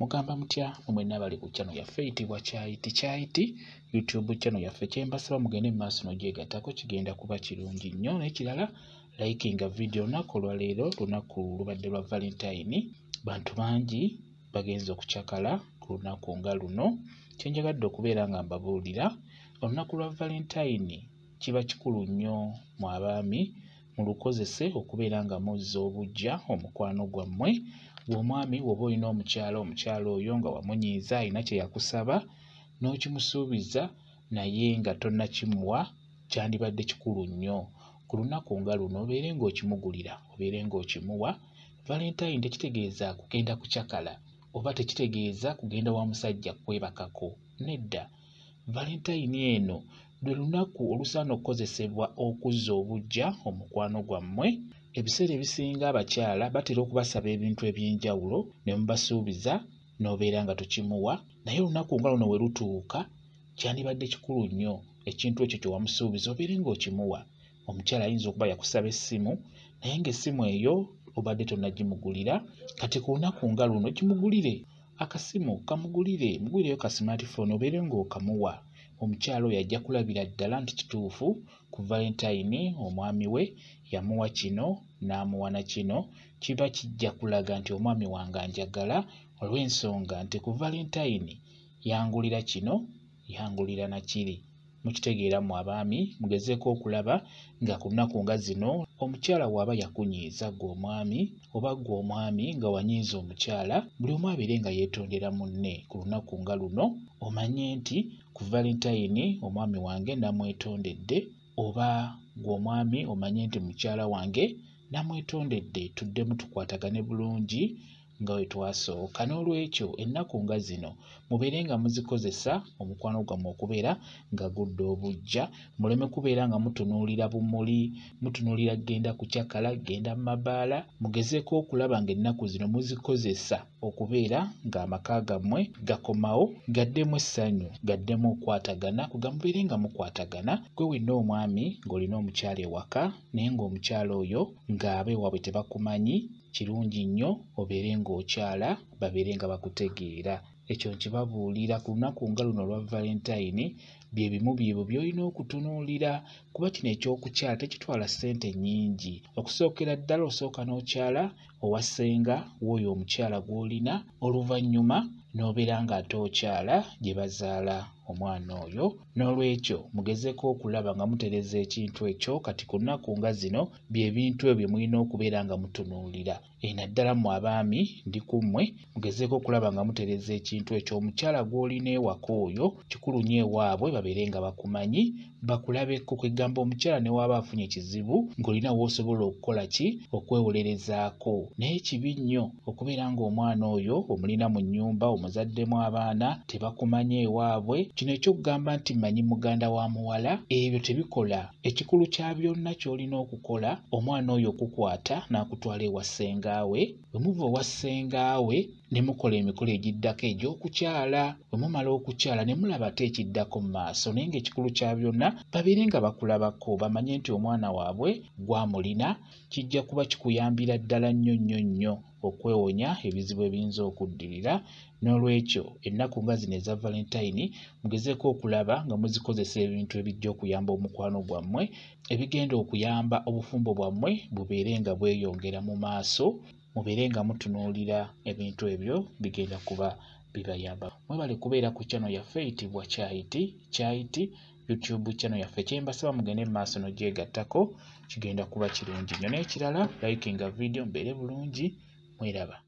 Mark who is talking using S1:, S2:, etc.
S1: Mugamba mutya mwenna abali ku channel yaffe eyitibwa Kyayiti YouTube channel yaffe. Kyembasaba mugende mu maaso n'ogyegattako, kigenda kuba kirungi nnyo. N'ekirala likinga video olunaku olwaleero, lunaku lubadde lwa Valentine. Bantu bangi bagenze okucakala ku lunaku nga luno. Kyenjagadde okubeera nga mbabuulira, olunaku lwa Valentine kiba kikulu nnyo mu abaami mulukozese okubeera nga muzza obuggya omukwano gwammwe. Gw'omwami woba olina omukyala oyo nga wamunyiiza alina kye yakusaba n'okimusuubiza naye nga tonnakimuwa, kyandibadde kikulu nnyo ku lunaku nga luno obeere ng'okimugulira, obeere ng'okimuwa. Valentine tekitegeeza kugenda kucakala oba tekitegeeza kugenda wa musajja kwebakako. Nedda, Valentine eno lwe lunaku olusaana okukozesebwa okuzza obuggya omukwano gwammwe. Ebiseera ebisinga abakyala batera okubasaba ebintu eby'enjawulo ne mubasuubiza n'obeera nga tokimuwa, naye olunaku nga luno we lutuuka kyandibadde kikulu nnyo ekintu ekyo kye wamusuubiza obeere ng'okimuwa. Omukyala ayinza okuba yakusaba essimu naye ng'essimu eyo obadde tonnagimugulira. Kati ku lunaku nga luno kimugulire akasimu, mugulireyo ka smartphone obeere ng'okamuwa. Omukyala oyo ajja kulabira ddala nti kituufu ku Valentine omwami we yamuwa kino n'amuwa na kino. Kiba kijja kulaga nti omwami wange anjagala olw'ensonga nti ku Valentine yangulira kino, yangulira na kiri. Mukitegeera mu abaami, mugezeeko okulaba nga ku nnaku nga zino omukyala bw'aba yakunyiiza gw'omwami oba gw'omwami nga wanyiiza omukyala, buli omu abeere nga yeetondera munne. Ku lunaku nga luno omanye nti ku Valentine omwami wange namwetondedde, oba gw'omwami omanye nti mukyala wange namwetondedde. Tuddemu tukwatagane bulungi nga bwe twasooka. N'olwekyo ennaku nga zino mubeere nga muzikozesa omukwano gwammwe okubeera nga gudda obuggya, muleme kubeera nga mutunuulira bumuli, mutunuulira genda kucakala, genda mu mabaala. Mugezeeko okulaba ng'ennaku zino muzikozesa okubeera ng'amaka gammwe gakomawo, gaddemu essanyu, gaddemu okwatagana, kuga mubeere nga mukwatagana. Gwe wenna omwami ng'olina omukyala ewaka naye ng'omukyala oyo ng'abeewaabwe tebakumanyi, kirungi nnyo obeere ng'okyala babeere nga bakutegeera. Ekyo nkibabuulira ku lunaku nga luno olwa Valentine. Bye bimu byebyo by'olina okutunuulira, kuba kino eky'okukyala tekitwala ssente nnyingi. Okusookera ddala osooka n'okyala owa ssenga w'oyo omukyala gw'olina, oluvannyuma n'obeera ng'ate okyala gye bazaala omwana oyo. N'olwekyo mugezeeko okulaba nga mutereza ekintu ekyo. Kati ku nnaku nga zino by'ebintu ebyo mulina okubeera nga mutunuulira. Naddala mu abaami ndi ku mmwe, mugezeeko okulaba nga mutereza ekintu ekyo. Omukyala gw'olina ewaka oyo kikulu nnyo ewaabwe babeere nga bakumanyi, bakulabeko. Kwegamba omukyala ne waaba afunye ekizibu ng'olina w'osobola okukola ki, okwewolerezaako. Naye kibi nnyo okubeera ng'omwana oyo omulina mu nnyumba, omuzaddemu abaana, tebakumanyi ewaabwe. Kino eky'okugamba nti mmanyi muganda wa muwala, ebyo tebikola. Ekikulu kya byonna ky'olina okukola, omwana oyo okukwata n'akutwala ewa ssengaawe. Bwe muva ewa ssengaawe ne mukola emikolo egiddako egy'okukyala. Bwe mumala okukyala ne mulaba ate ekiddako mu maaso. Naye ng'ekikulu kya byonna babeere nga bakulabako, bamanye nti omwana waabwe gw'amulina. Kijja kuba kikuyambira ddala nnyo nnyo nnyo okwewonya ebizibu ebiyinza okuddirira. N'olwekyo ennaku nga zino eza Valentine mugezeeko okulaba nga muzikozesa ebintu ebijja okuyamba omukwano gwammwe, ebigenda okuyamba obufumbo bwammwe bubeere nga bweyongera mu maaso. Mubeere nga mutunuulira ebintu ebyo, bigenda kuba bibayamba. Mwebale kubeera ku channel yaffe eyitibwa Kyayiti YouTube channel yaffe. Kyembasaba mugende mu maaso n'ogyegattako, kigenda kuba kirungi nnyo. N'ekirala likinga video, mbeere bulungi, mweraba.